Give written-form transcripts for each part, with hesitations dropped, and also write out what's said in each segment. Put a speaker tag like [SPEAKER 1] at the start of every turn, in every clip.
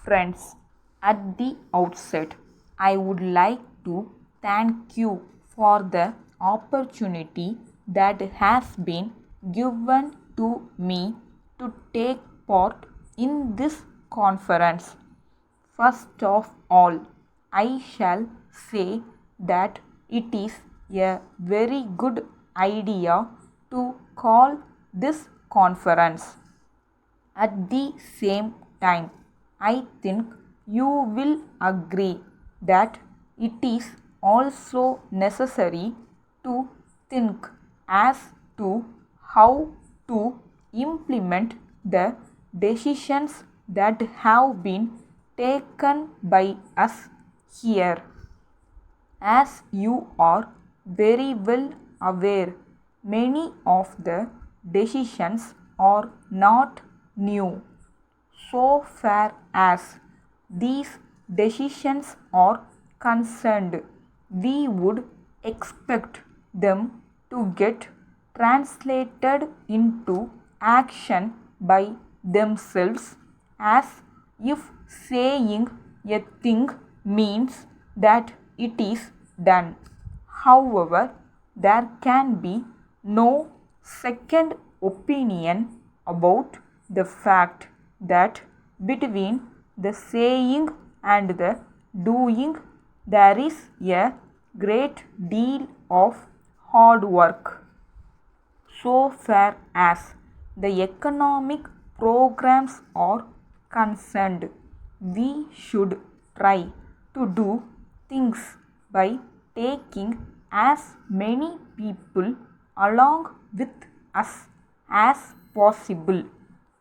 [SPEAKER 1] Friends, at the outset, I would like to thank you for the opportunity that has been given to me to take part in this conference. First of all, I shall say that it is a very good idea to call this conference. At the same time, I think you will agree that it is also necessary to think as to how to implement the decisions that have been taken by us here. As you are very well aware, many of the decisions are not new. So far as these decisions are concerned, we would expect them to get translated into action by themselves, as if saying a thing means that it is done. However, there can be no second opinion about the fact that between the saying and the doing there is a great deal of hard work. So far as the economic programs are concerned, we should try to do things by taking as many people along with us as possible.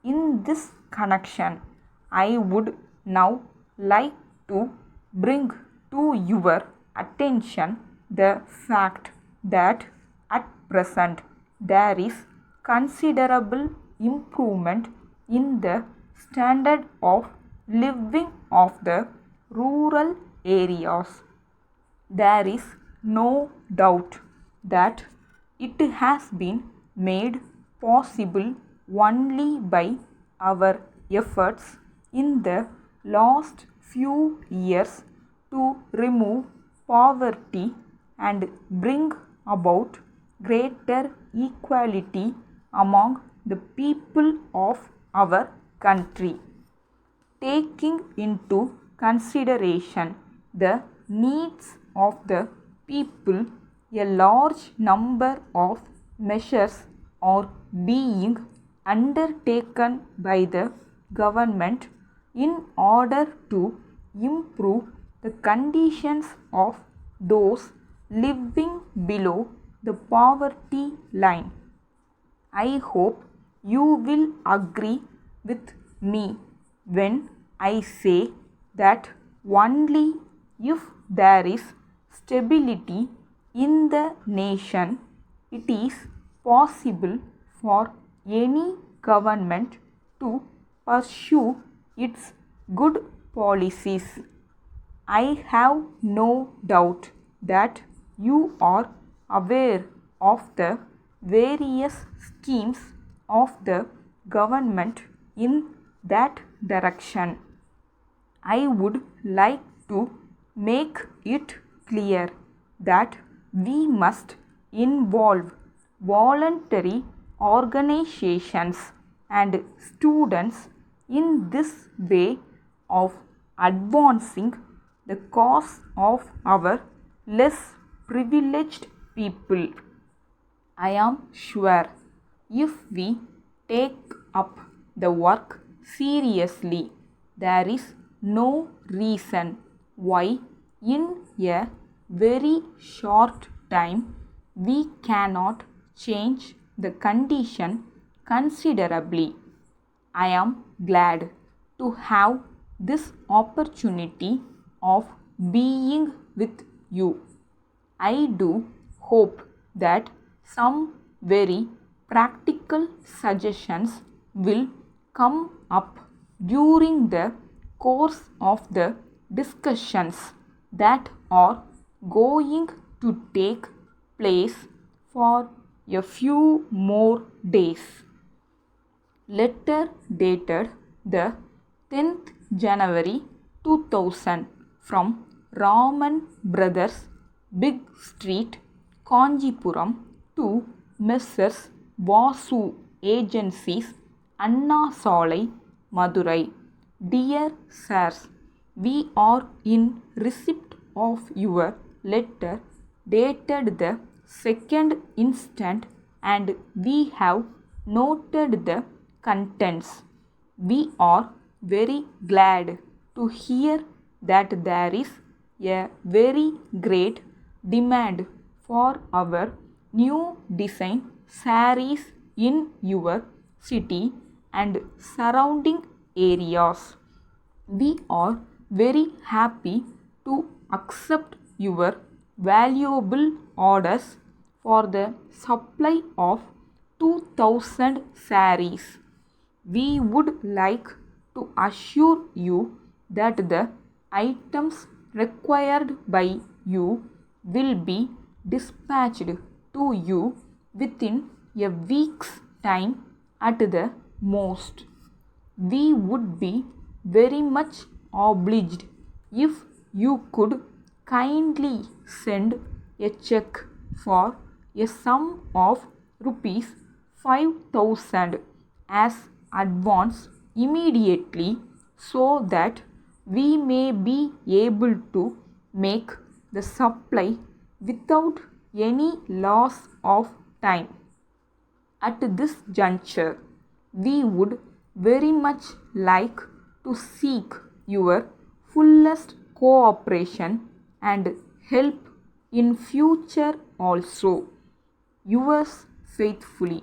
[SPEAKER 1] In this connection, I would now like to bring to your attention the fact that at present there is considerable improvement in the standard of living of the rural areas. There is no doubt that it has been made possible only by our efforts in the last few years to remove poverty and bring about greater equality among the people of our country. Taking into consideration the needs of the people, a large number of measures are being undertaken by the government in order to improve the conditions of those living below the poverty line. I hope you will agree with me when I say that only if there is stability in the nation, it is possible for any government to pursue its good policies. I have no doubt that you are aware of the various schemes of the government in that direction. I would like to make it clear that we must involve voluntary organizations and students in this way of advancing the cause of our less privileged people. I am sure if we take up the work seriously, there is no reason why in a very short time we cannot change the condition considerably. I am glad to have this opportunity of being with you. I do hope that some very practical suggestions will come up during the course of the discussions that are going to take place for a few more days. Letter dated the 10th January 2000 from Raman Brothers, Big Street, Kanjipuram to Messrs. Vasu Agencies, Anna Salai, Madurai. Dear Sirs, we are in receipt of your letter dated the 2nd instant and we have noted the contents. We are very glad to hear that there is a very great demand for our new design sarees in your city and surrounding areas. We are very happy to accept your valuable orders for the supply of 2000 sarees. We would like to assure you that the items required by you will be dispatched to you within a week's time at the most. We would be very much obliged if you could kindly send a check for a sum of rupees 5,000 as advance immediately so that we may be able to make the supply without any loss of time. At this juncture, we would very much like to seek your fullest cooperation and help in future also. Yours faithfully.